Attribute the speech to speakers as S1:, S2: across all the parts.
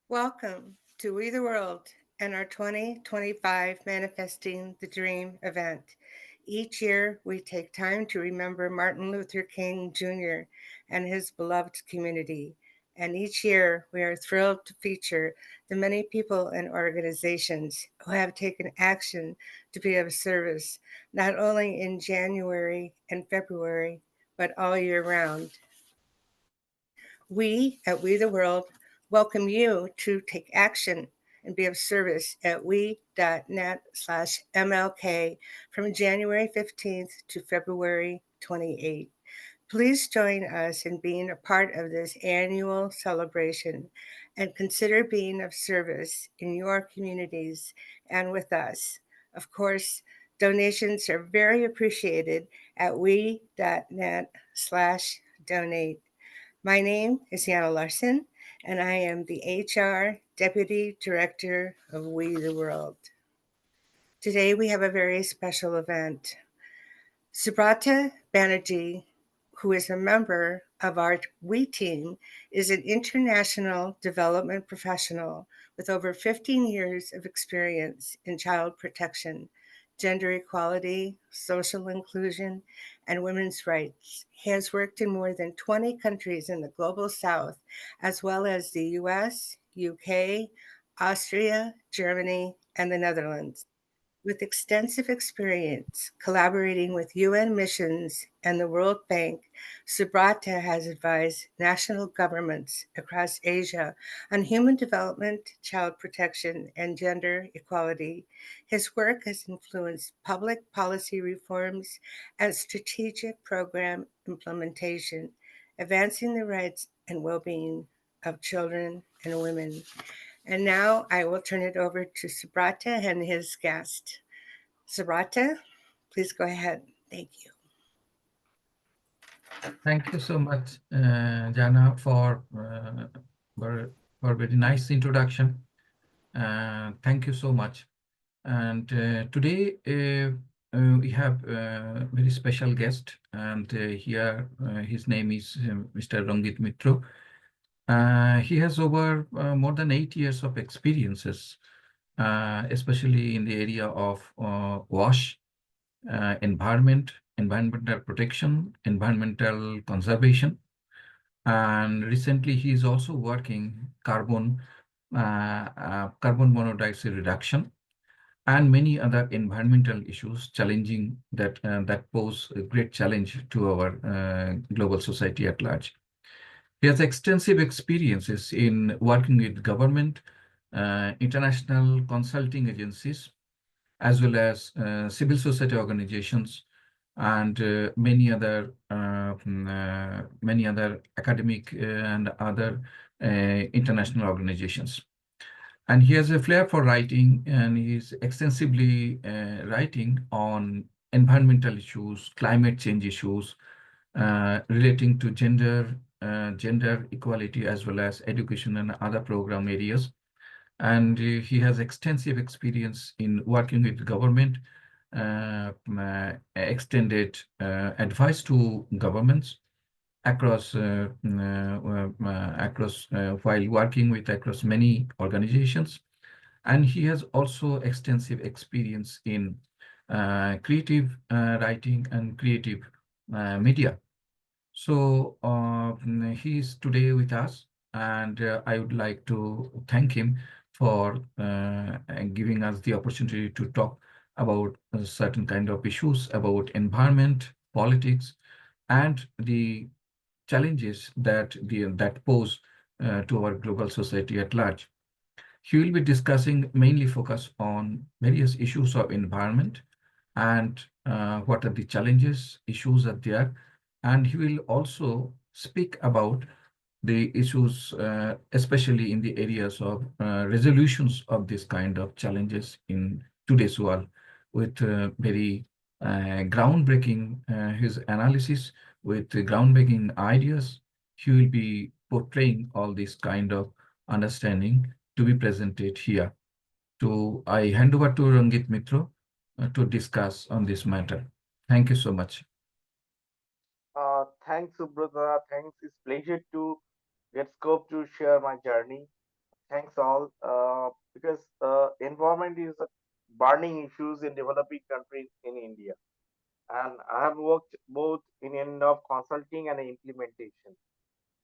S1: Welcome to We the World and our 2025 Manifesting the Dream event. Each year, we take time to remember Martin Luther King Jr. and his beloved community. And each year, we are thrilled to feature the many people and organizations who have taken action to be of service, not only in January and February, but all year round. We at We the World welcome you to take action and be of service at we.net/MLK from January 15th to February 28th. Please join us in being a part of this annual celebration and consider being of service in your communities and with us. Of course, donations are very appreciated at we.net/donate. My name is Yana Larson, and I am the HR Deputy Director of We the World. Today we have a very special event. Subrata Banerjee, who is a member of our We team, is an international development professional with over 15 years of experience in child protection, gender equality, social inclusion, and women's rights. He has worked in more than 20 countries in the global south, as well as the US, UK, Austria, Germany, and the Netherlands. With extensive experience collaborating with UN missions and the World Bank, Subrata has advised national governments across Asia on human development, child protection, and gender equality. His work has influenced public policy reforms and strategic program implementation, advancing the rights and well being of children and women. And now I will turn it over to Subrata and his guest. Subrata, please go ahead. Thank you.
S2: Thank you so much, Jana, for very nice introduction. Thank you so much. And today we have a very special guest, and here his name is Mr. Rangeet Mitra. He has over more than 8 years of experiences, especially in the area of WASH, environmental protection, environmental conservation. And recently he is also working carbon monoxide reduction and many other environmental issues challenging that pose a great challenge to our global society at large. He has extensive experiences in working with government, international consulting agencies, as well as civil society organizations and many other academic and other international organizations. And he has a flair for writing, and he's extensively writing on environmental issues, climate change issues, relating to gender equality, as well as education and other program areas. And he has extensive experience in working with government, extended advice to governments across while working with across many organizations. And he has also extensive experience in creative writing and creative media. So he is today with us, and I would like to thank him for giving us the opportunity to talk about certain kind of issues about environment, politics, and the challenges that pose to our global society at large. He will be discussing mainly focus on various issues of environment and what are the challenges, issues are there. And he will also speak about the issues, especially in the areas of resolutions of this kind of challenges in today's world, with very groundbreaking his analysis with groundbreaking ideas. He will be portraying all this kind of understanding to be presented here. So I hand over to Rangeet Mitra to discuss on this matter. Thank you so much.
S3: Thanks, Subrata. Thanks. It's pleasure to get scope to share my journey. Thanks all. Because environment is a burning issues in developing countries in India, and I have worked both in end of consulting and implementation.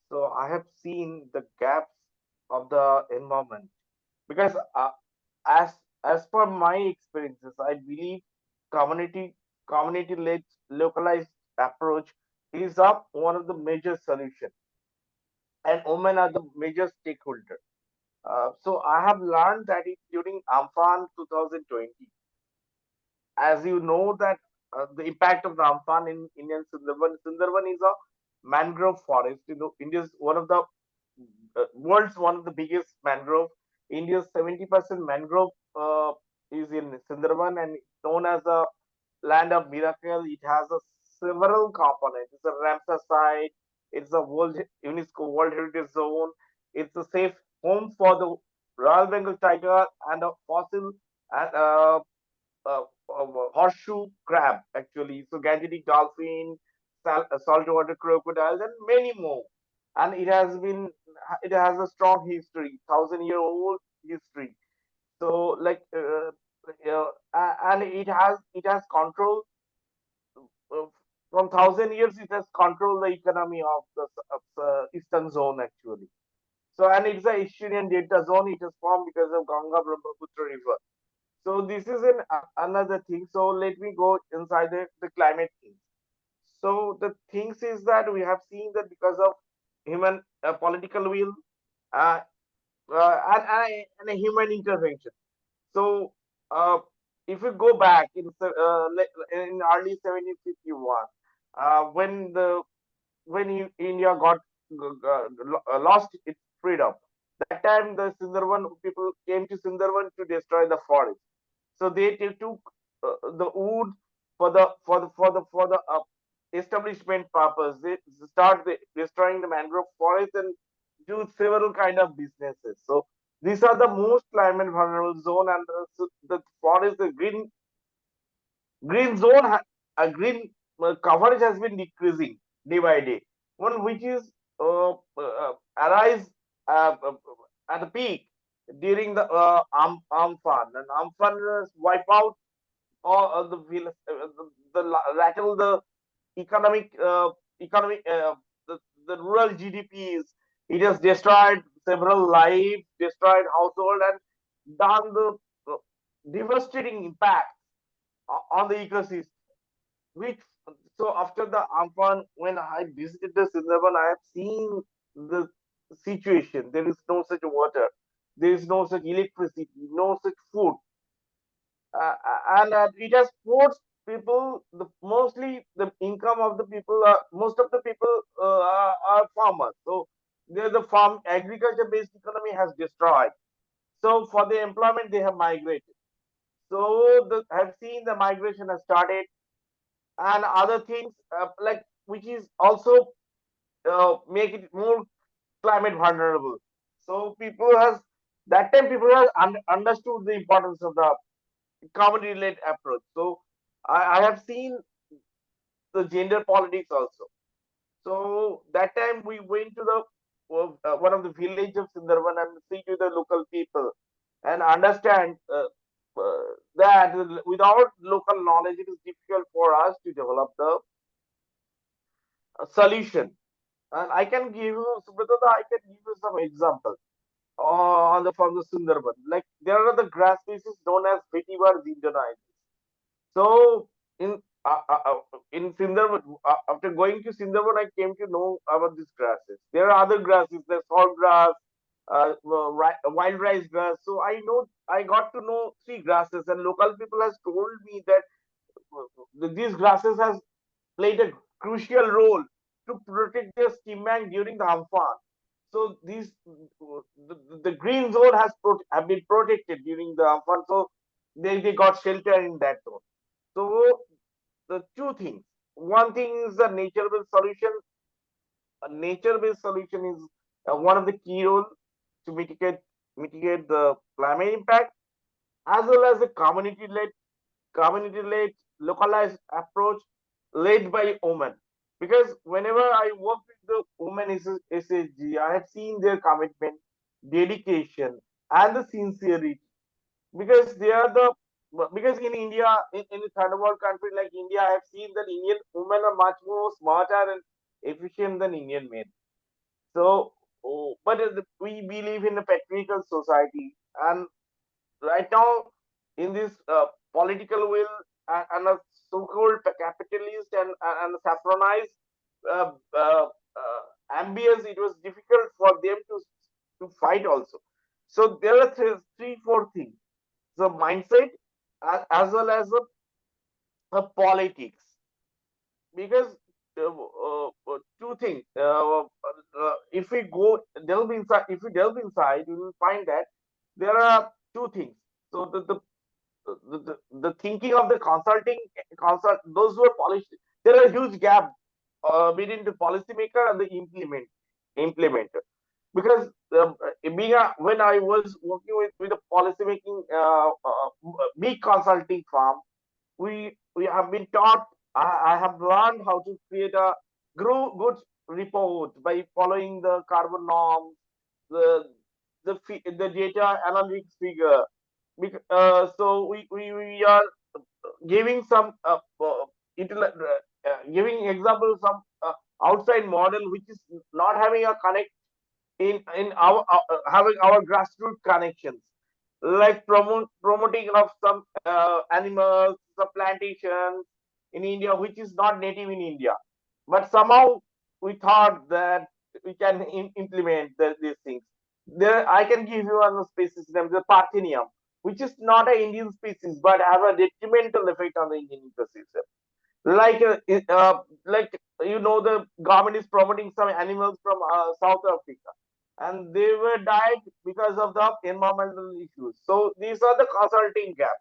S3: So I have seen the gaps of the environment because as per my experiences, I believe community community led localized approach is up one of the major solution, and women are the major stakeholder. So I have learned that during Amphan 2020, as you know that the impact of the Amphan in Indian Sundarban. Sundarban is a mangrove forest. You know, India's one of the world's one of the biggest mangrove. India's 70% mangrove is in Sundarban and it's known as a land of miracle. It has a several components. It's a Ramsar site. It's a UNESCO World Heritage Zone. It's a safe home for the Royal Bengal tiger and a fossil and horseshoe crab actually. So Gangetic dolphin, saltwater crocodiles, and many more. And it has a strong history, 1,000-year-old history. So and it has control uh, from 1,000 years. It has controlled the economy of the eastern zone actually. So and it's a Estuarian delta zone. It is formed because of Ganga Brahmaputra river. So this is another thing. So let me go inside the climate things. So the things is that we have seen that because of human political will uh, and a human intervention. So if you go back in early 1751, when India lost its freedom, that time the Sundarban people came to Sundarban to destroy the forest. So they took the wood for the establishment purpose. They start destroying the mangrove forest and do several kind of businesses. So these are the most climate vulnerable zone, and the forest, the green zone, green coverage has been decreasing day by day. One which is arise at the peak during the Amphan, and Amphan wipe out all rattle the economic the rural GDPs. It has destroyed several lives, destroyed household, and done the uh, devastating impact on the ecosystem. Which so after the Amphan, when I visited the Sundarban, I have seen the situation. There is no such water, there is no such electricity, no such food, and it has forced people. Mostly the income of the people, most of the people are farmers. So the farm agriculture based economy has destroyed. So for the employment, they have migrated. So have seen the migration has started, and other things like which is also make it more climate vulnerable. So people has that time people has understood the importance of the community led approach. So I have seen the gender politics also. So that time we went to the one of the village of Sundarban and see to the local people and understand that without local knowledge it is difficult for us to develop the solution. And I can give you, Subrata, I can give you some example on the from the Sundarban. Like there are the grass species known as vetiver zingonides. So in in Sundarban, after going to Sundarban, I came to know about these grasses. There are other grasses. There's salt grass, wild rice grass. So I got to know three grasses, and local people has told me that these grasses has played a crucial role to protect their steam bank during the Amphan. So the green zone have been protected during the Amphan. So they got shelter in that zone. So the two things. One thing is the nature-based solution. A nature-based solution is one of the key role to mitigate the climate impact, as well as the community-led localized approach led by women. Because whenever I work with the women SHG, I have seen their commitment. dedication, and the sincerity. Because they are the because in India, in a third world country like India, I have seen that Indian women are much more smarter and efficient than Indian men. So, but we live in a patriarchal society, and right now in this political will and a so-called capitalist and saffronized uh, uh, ambience, it was difficult for them to fight also. So there are three, four things: the mindset, as well as the politics. Because two things. If we go delve inside, if we delve inside, we will find that there are two things. So the thinking of the consult those who are polished, there are huge gap between the policymaker and the implementer. Because when I was working with a policy making big consulting firm, we have been taught. I have learned how to create a good report by following the carbon norms, the the data analytics figure. So we are giving some giving examples some outside model which is not having a connect in our having our grassroots connections, like promoting of some animals, some plantations in India which is not native in India, but somehow we thought that we can implement these things. There, I can give you one species name, the Parthenium, which is not an Indian species but have a detrimental effect on the Indian ecosystem. Like like the government is promoting some animals from South Africa, and they were died because of the environmental issues. So these are the consulting gap.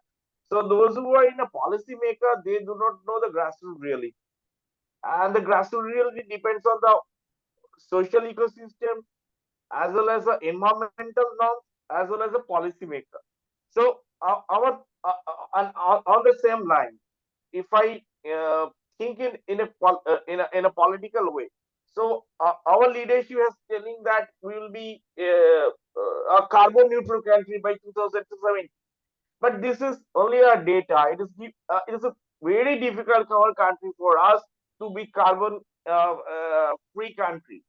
S3: So those who are in a policy maker, they do not know the grassroots really, and the grassroots really depends on the social ecosystem, as well as the environmental norms, as well as the policy maker. So our on the same line, if I think in a political way, so our leadership is telling that we will be a carbon neutral country by 2070. But this is only a data. It is a very difficult for our country for us to be carbon free country,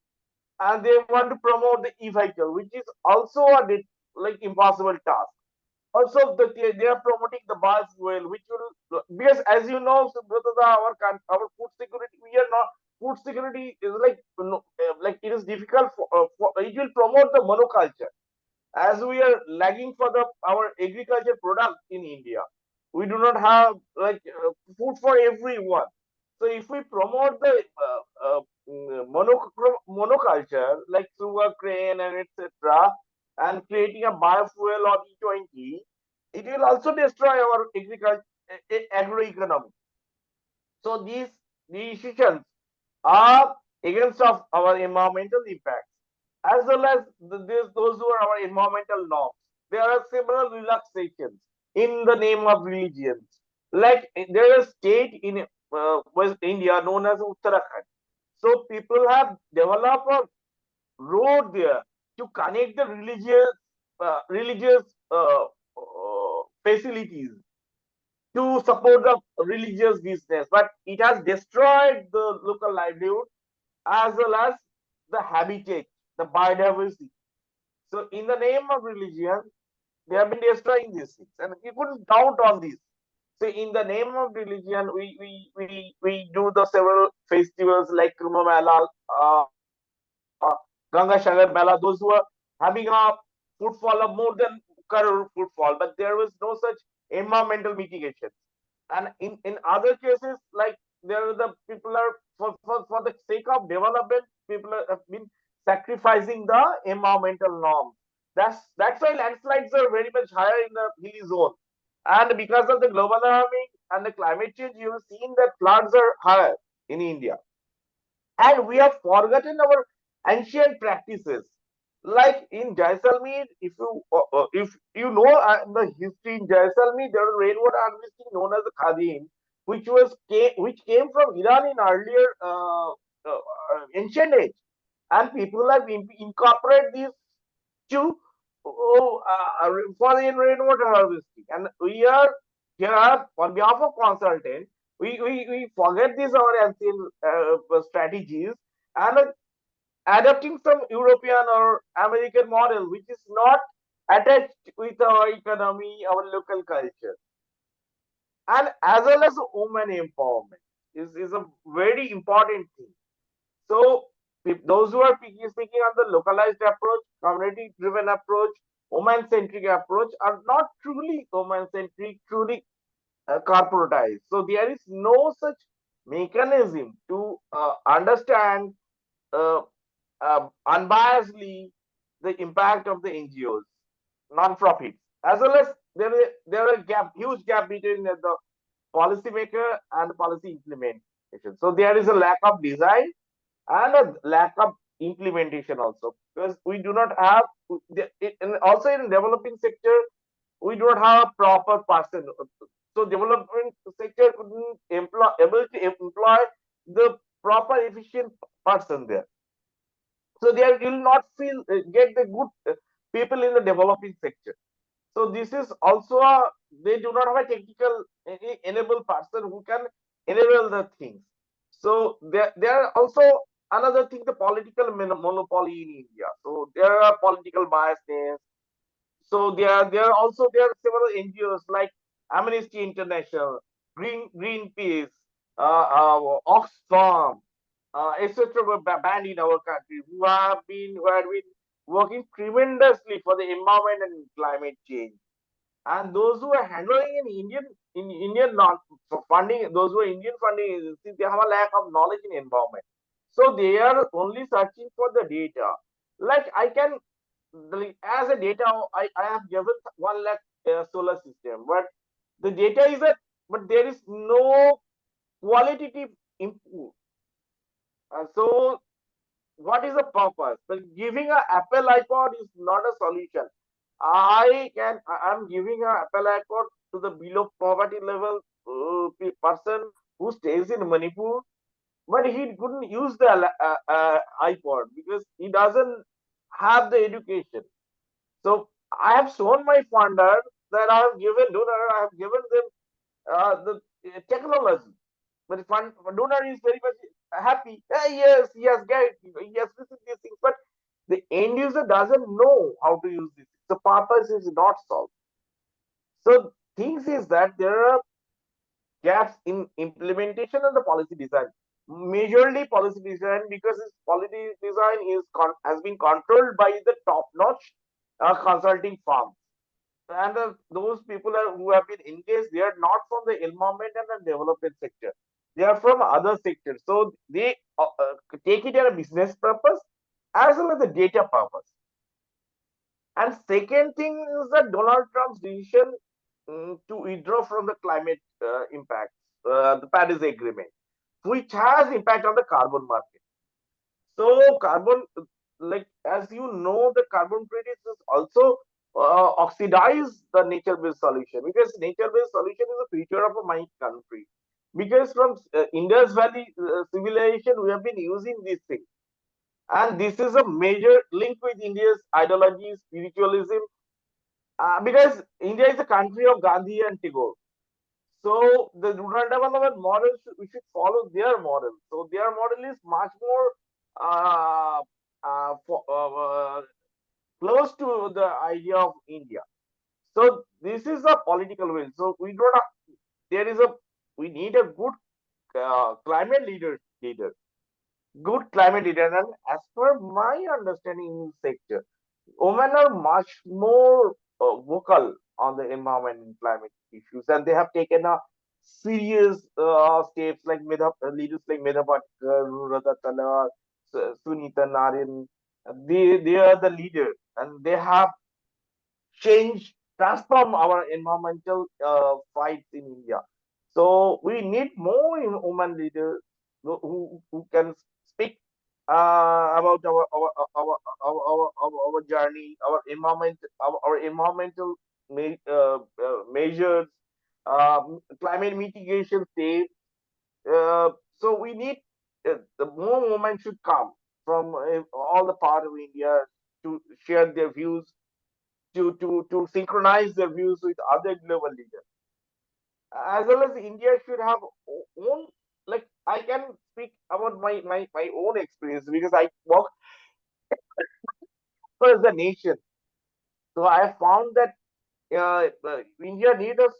S3: and they want to promote the e-vehicle, which is also like impossible task. Also, they are promoting the biofuel, which will, because as you know, Subrata, our food security, we are not food security is like like it is difficult for it will promote the monoculture, as we are lagging for the our agriculture product in India. We do not have like food for everyone. So if we promote the monoculture like sugar cane and etc., and creating a biofuel or E20, it will also destroy our agriculture agroeconomy. So these decisions are against of our environmental impacts, as well as those who are our environmental norms. There are several relaxations in the name of religions. Like there is a state in West India known as Uttarakhand. So people have developed a road there to connect the religious facilities to support the religious business, but it has destroyed the local livelihood as well as the habitat, the biodiversity. So, in the name of religion, they have been destroying these things, and you couldn't count on this. So, in the name of religion, we do the several festivals like Kumbh Mela, Ganga Shagar Mela. Those who are having a footfall of more than crore footfall, but there was no such environmental mitigation. And in other cases, like there are the people are for the sake of development, people have been sacrificing the environmental norms. That's why landslides are very much higher in the hilly zone, and because of the global warming and the climate change, you have seen that floods are higher in India, and we have forgotten our ancient practices. Like in Jaisalmer, if you know the history in Jaisalmer, there was rainwater harvesting known as the Khadim, which came from Iran in earlier ancient age, and people have incorporated these to for the rainwater harvesting. And we are here on behalf of consultant. We forget these our ancient strategies and adopting some European or American model, which is not attached with our economy, our local culture, and as well as women empowerment is a very important thing. So those who are speaking on the localized approach, community-driven approach, woman-centric approach are not truly woman-centric, truly corporatized. So there is no such mechanism to understand uh, unbiasedly the impact of the NGOs, non-profits, as well as there are a gap, huge gap between the policymaker and policy implementation. So there is a lack of design and a lack of implementation also, because we do not have and also in developing sector we do not have a proper person. So development sector couldn't able to employ the proper efficient person there. So they will not feel get the good people in the developing sector. So this is also they do not have a technical enable person who can enable the things. So there are also another thing, the political monopoly in India. So there are political biasness. So there are several NGOs like Amnesty International, Greenpeace, Oxfam, etc. were banned in our country, who have been working tremendously for the environment and climate change. And those who are handling in Indian non funding, those who are Indian funding agencies, they have a lack of knowledge in environment. So they are only searching for the data. Like I can, as a data, I have given 1 lakh solar system, but the data is that, but there is no qualitative input. So what is the purpose? But giving a Apple iPod is not a solution. I'm giving a Apple iPod to the below poverty level person who stays in Manipur, but he couldn't use the iPod because he doesn't have the education. So I have shown my funder that I have given donor, I have given them the technology, but the donor is very much happy. Yes, he has received these things, but the end user doesn't know how to use this. The purpose is not solved. So things is that there are gaps in implementation and the policy design. Majorly policy design, because this policy design has been controlled by the top-notch consulting firms. And those people who have been engaged, they are not from the environment and the development sector. They are from other sectors. So they take it as a business purpose as well as a data purpose. And second thing is that Donald Trump's decision to withdraw from the climate impacts, the Paris Agreement, which has impact on the carbon market. So carbon, like as you know, the carbon credits is also oxidize the nature-based solution, because nature-based solution is the future of my country. Because from Indus Valley civilization, we have been using this thing, and this is a major link with India's ideology, spiritualism, because India is a country of Gandhi and Tagore. So the rural development model, we should follow their model. So their model is much more uh, close to the idea of India. So this is a political will. So we don't have, there is a we need a good climate leader, good climate leader. And as per my understanding in this sector, women are much more vocal on the environment and climate issues, and they have taken a serious steps like leaders like Medha Patkar, Radha Tala, Sunita Narayan. They are the leader, and they have transform our environmental fights in India. So we need more women leaders who can speak about our journey, our environmental measures, climate mitigation steps. So we need the more women should come from all the part of India to share their views to synchronize their views with other global leaders. As well as India should have own, like I can speak about my own experience because I work as a nation. So I have found that India needs a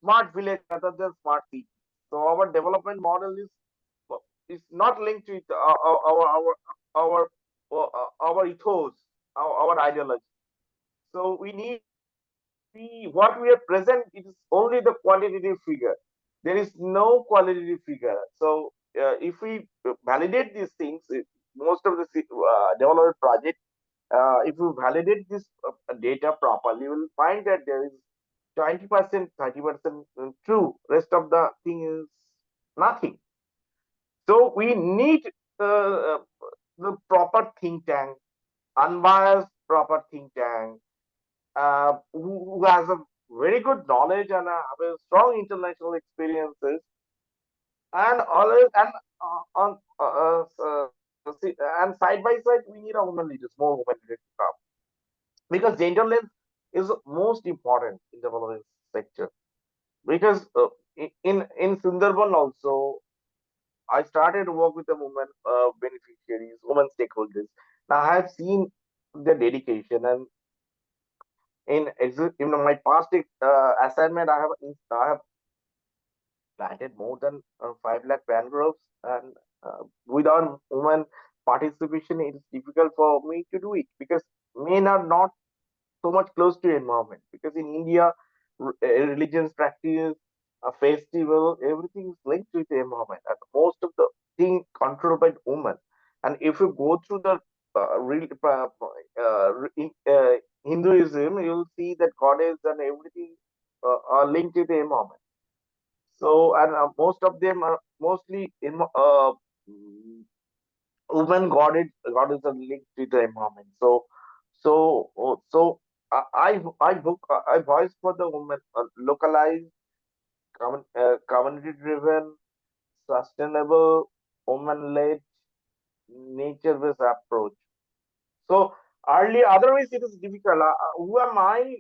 S3: smart village rather than smart city. So our development model is not linked with our ethos, our ideology. So we what we are present it is only the quantitative figure. There is no qualitative figure. So if we validate these things, most of the development project, if you validate this data properly, you will find that there is 20%, 30% true. Rest of the thing is nothing. So we need the proper think tank, unbiased proper think tank, who has a very good knowledge and have a strong international experiences, and always on and side by side we need a women leaders, more women leaders to come, because gender lens is most important in development sector. Because in Sundarban also, I started to work with the women beneficiaries, women stakeholders. Now I have seen their dedication, and in my past assignment, I have planted more than 5 lakh mangroves, and without women participation, it is difficult for me to do it because men are not so much close to environment. Because in India, religions practice, a festival, everything is linked with the environment, and most of the thing controlled by women. And if you go through the real Hinduism, you'll see that goddess and everything are linked to the environment. So, and most of them are mostly in women goddess are linked to the environment. So I voice for the women, localized, community driven, sustainable, woman led, nature based approach. So early, otherwise it is difficult. Who am I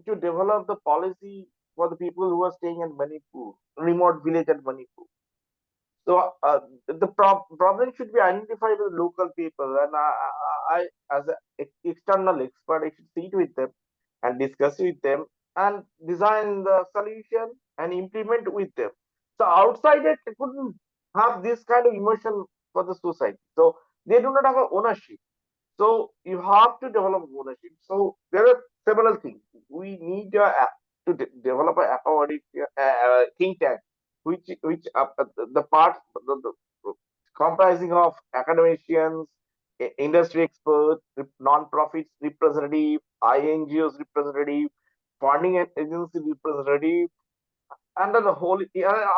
S3: to develop the policy for the people who are staying in Manipur, remote village at Manipur? So the problem should be identified with local people, and as an external expert, I should sit with them and discuss with them and design the solution and implement with them. So outside it couldn't have this kind of emotion for the society. So they do not have a ownership. So you have to develop ownership. So there are several things. We need to develop a think tank, which the part comprising of academicians, industry experts, non-profits representative, INGOs representative, funding and agency representative, and the whole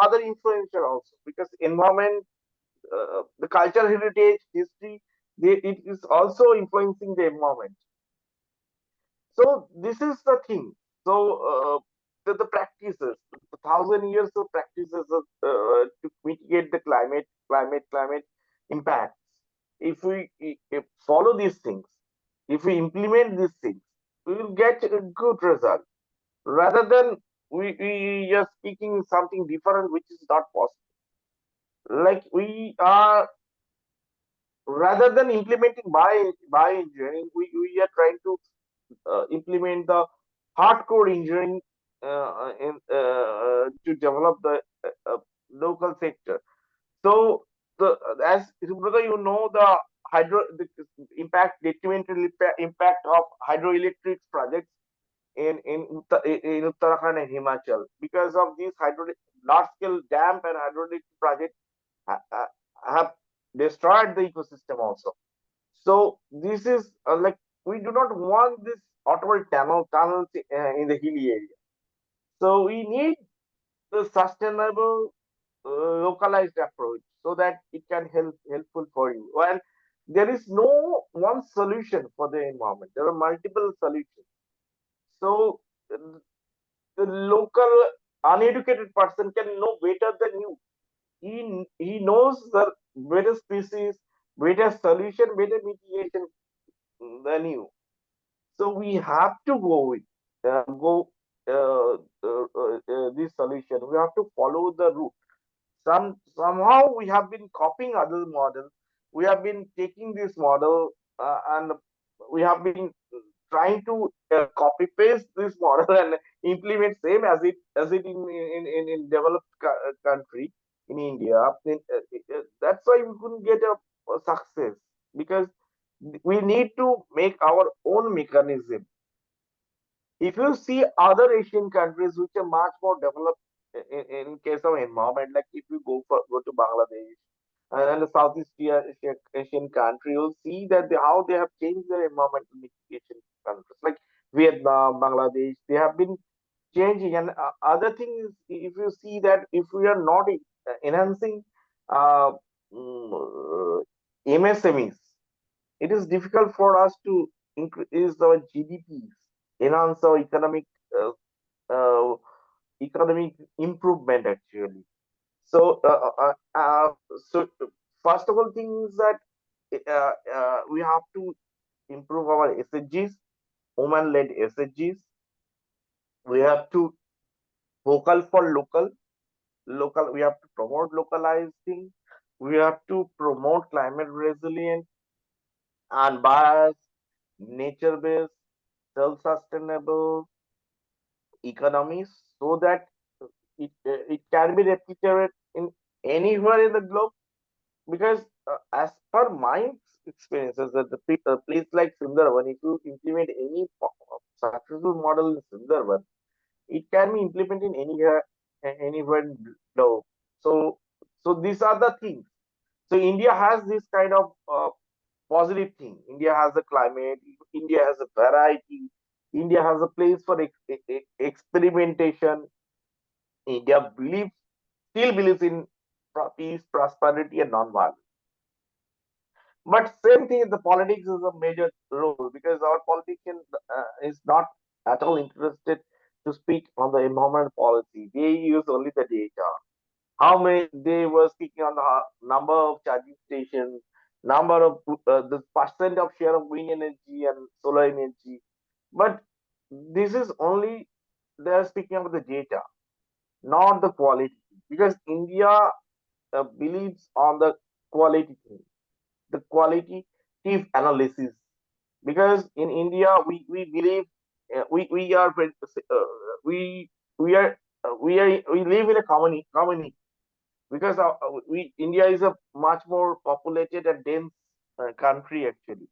S3: other influencer also, because environment, the cultural heritage, history, it is also influencing the environment. So this is the thing. So the practices, the 1,000 years of practices to mitigate the climate impacts. If we follow these things, if we implement these things, we will get a good result. Rather than we are speaking something different, which is not possible. Like we are, rather than implementing by engineering, we are trying to implement the hardcore engineering to develop the local sector. So the as Subrata, you know, the impact, detrimental impact of hydroelectric projects in Uttarakhand and Himachal, because of these large scale dam and hydroelectric projects have destroyed the ecosystem also. So this is like, we do not want this automatic tunnels in the hilly area. So we need the sustainable, localized approach so that it can helpful for you. Well, there is no one solution for the environment. There are multiple solutions. So the local uneducated person can know better than you. He knows the better species, better solution, better mitigation than you. So we have to go with go this solution. We have to follow the route. Somehow we have been copying other models. We have been taking this model and we have been trying to copy paste this model and implement same as it in developed country in India. That's why we couldn't get a success, because we need to make our own mechanism. If you see other Asian countries which are much more developed in case of environment, like if you go to Bangladesh and the Asian country, you'll see that how they have changed their environmental mitigation countries, like Vietnam, Bangladesh. They have been changing. And other thing is, if you see that if we are not enhancing uh, MSMEs, it is difficult for us to increase our GDPs, enhance our uh, uh, economic improvement actually. So, so first of all, thing is that we have to improve our SDGs, women-led SDGs. We have to vocal for local. We have to promote localized things. We have to promote climate resilient and bias, nature-based, self-sustainable economies, so that it can be replicated in anywhere in the globe. Because as per my experiences, that the place like Sundarban, if you implement any successful model in Sundarban, it can be implemented in anywhere in the globe. So these are the things. So India has this kind of positive thing. India has a climate. India has a variety. India has a place for experimentation. India still believes in peace, prosperity, and non-violence. But same thing, the politics is a major role, because our politician is not at all interested to speak on the environment policy. They use only the data. How many they were speaking on the number of charging stations, number of the percent of share of wind energy and solar energy. But this is only they are speaking about the data, not the quality, because India believes on the quality thing, the qualitative analysis. Because in India we believe we are we we are we live in a community, because India is a much more populated and dense country actually.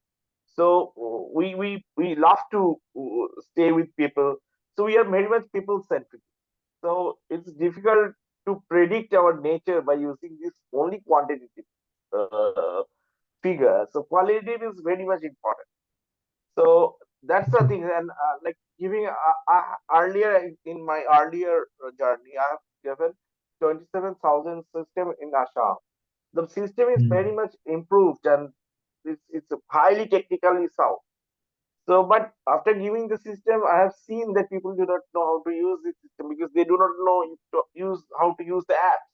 S3: So we love to stay with people. So we are very much people centric. So it's difficult to predict our nature by using this only quantitative uh, figure. So qualitative is very much important. So that's the thing. And like giving earlier in my earlier journey, I have given 27,000 system in Assam. The system is
S2: Mm.
S3: very much improved, and it's highly technically sound. So, but after giving the system, I have seen that people do not know how to use the system, because they do not know how to use the apps.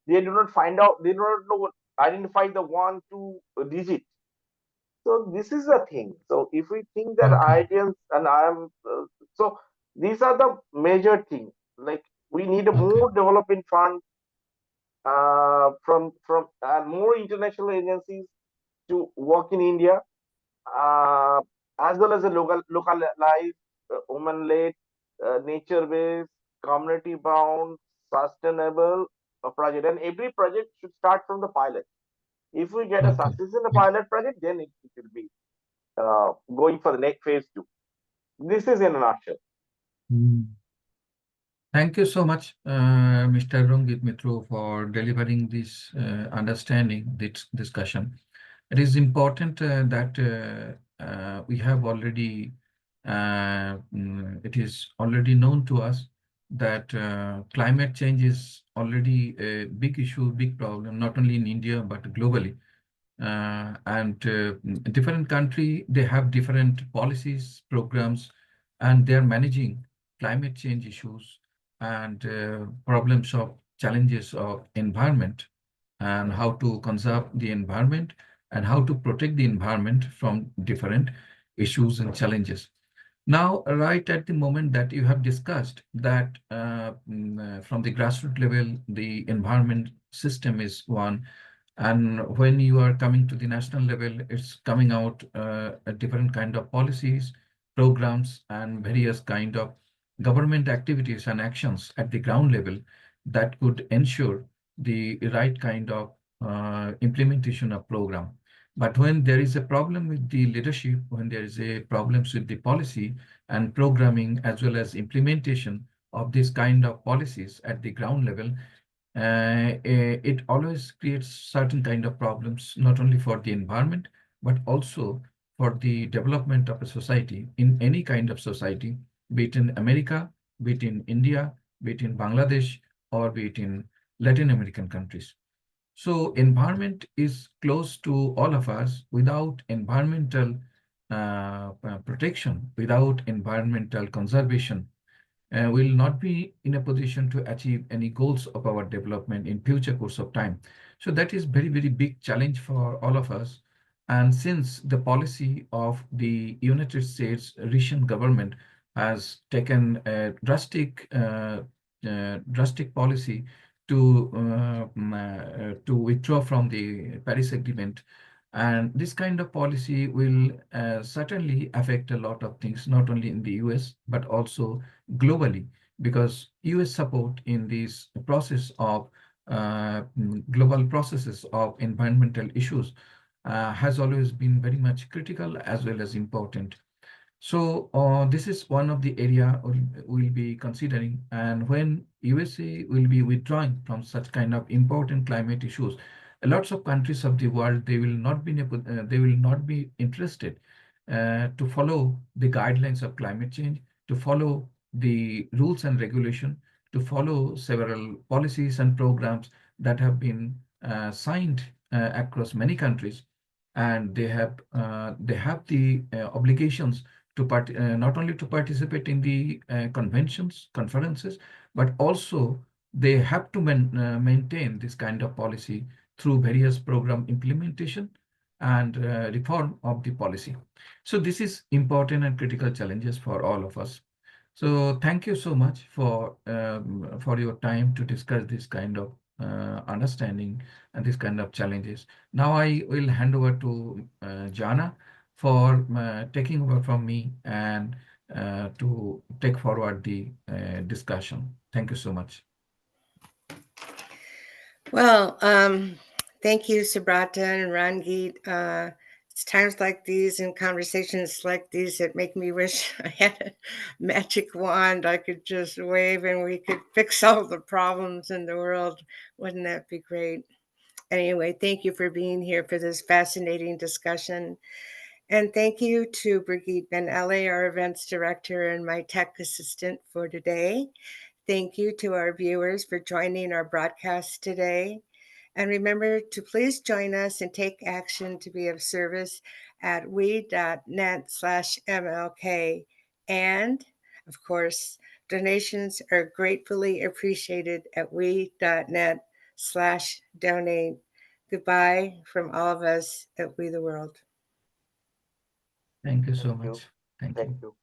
S3: They do not find out. They do not know identify the 1, 2 digit. So this is the thing. So if we think that
S2: Okay.
S3: ideals, and I am so these are the major things. Like we need a
S2: Okay.
S3: more development fund from and more international agencies to work in India, uh, as well as a localized, woman-led, nature-based, community-bound, sustainable project. And every project should start from the pilot. If we get a
S2: Okay.
S3: success in the
S2: Yeah.
S3: pilot project, then it will be going for the next phase two. This is in a nutshell.
S2: Mm. Thank you so much, Mr. Rangeet Mitra, for delivering this understanding, this discussion. It is important that we have already, it is already known to us that climate change is already a big issue, big problem, not only in India, but globally. And different country, they have different policies, programs, and they're managing climate change issues and problems of challenges of environment, and how to conserve the environment and how to protect the environment from different issues and challenges. Now, right at the moment that you have discussed that from the grassroots level, the environment system is one, and when you are coming to the national level, it's coming out a different kind of policies, programs, and various kind of government activities and actions at the ground level that could ensure the right kind of implementation of program. But when there is a problem with the leadership, when there is a problems with the policy and programming as well as implementation of this kind of policies at the ground level, it always creates certain kind of problems, not only for the environment, but also for the development of a society, in any kind of society, be it in America, be it in India, be it in Bangladesh, or be it in Latin American countries. So environment is close to all of us. Without environmental protection, without environmental conservation, will not be in a position to achieve any goals of our development in future course of time. So that is very, very big challenge for all of us. And since the policy of the United States recent government has taken a drastic policy to withdraw from the Paris Agreement, and this kind of policy will certainly affect a lot of things, not only in the US, but also globally, because US support in this process of global processes of environmental issues has always been very much critical as well as important. So this is one of the area we'll be considering. And when USA will be withdrawing from such kind of important climate issues, lots of countries of the world, they will not be interested to follow the guidelines of climate change, to follow the rules and regulation, to follow several policies and programs that have been signed across many countries, and they have the obligations to not only to participate in the conventions, conferences, but also they have to maintain this kind of policy through various program implementation and reform of the policy. So this is important and critical challenges for all of us. So thank you so much for your time to discuss this kind of understanding and this kind of challenges. Now I will hand over to Jana for taking over from me and to take forward the discussion. Thank you so much.
S1: Well, thank you, Subrata and Rangeet. It's times like these and conversations like these that make me wish I had a magic wand I could just wave and we could fix all the problems in the world. Wouldn't that be great? Anyway, thank you for being here for this fascinating discussion. And thank you to Brigitte Ben Ali, our events director and my tech assistant for today. Thank you to our viewers for joining our broadcast today. And remember to please join us and take action to be of service at we.net/MLK. And of course, donations are gratefully appreciated at we.net/donate. Goodbye from all of us at We the World.
S2: Thank you so
S3: Thank you.
S2: much. Thank
S3: Thank
S2: you.
S3: you.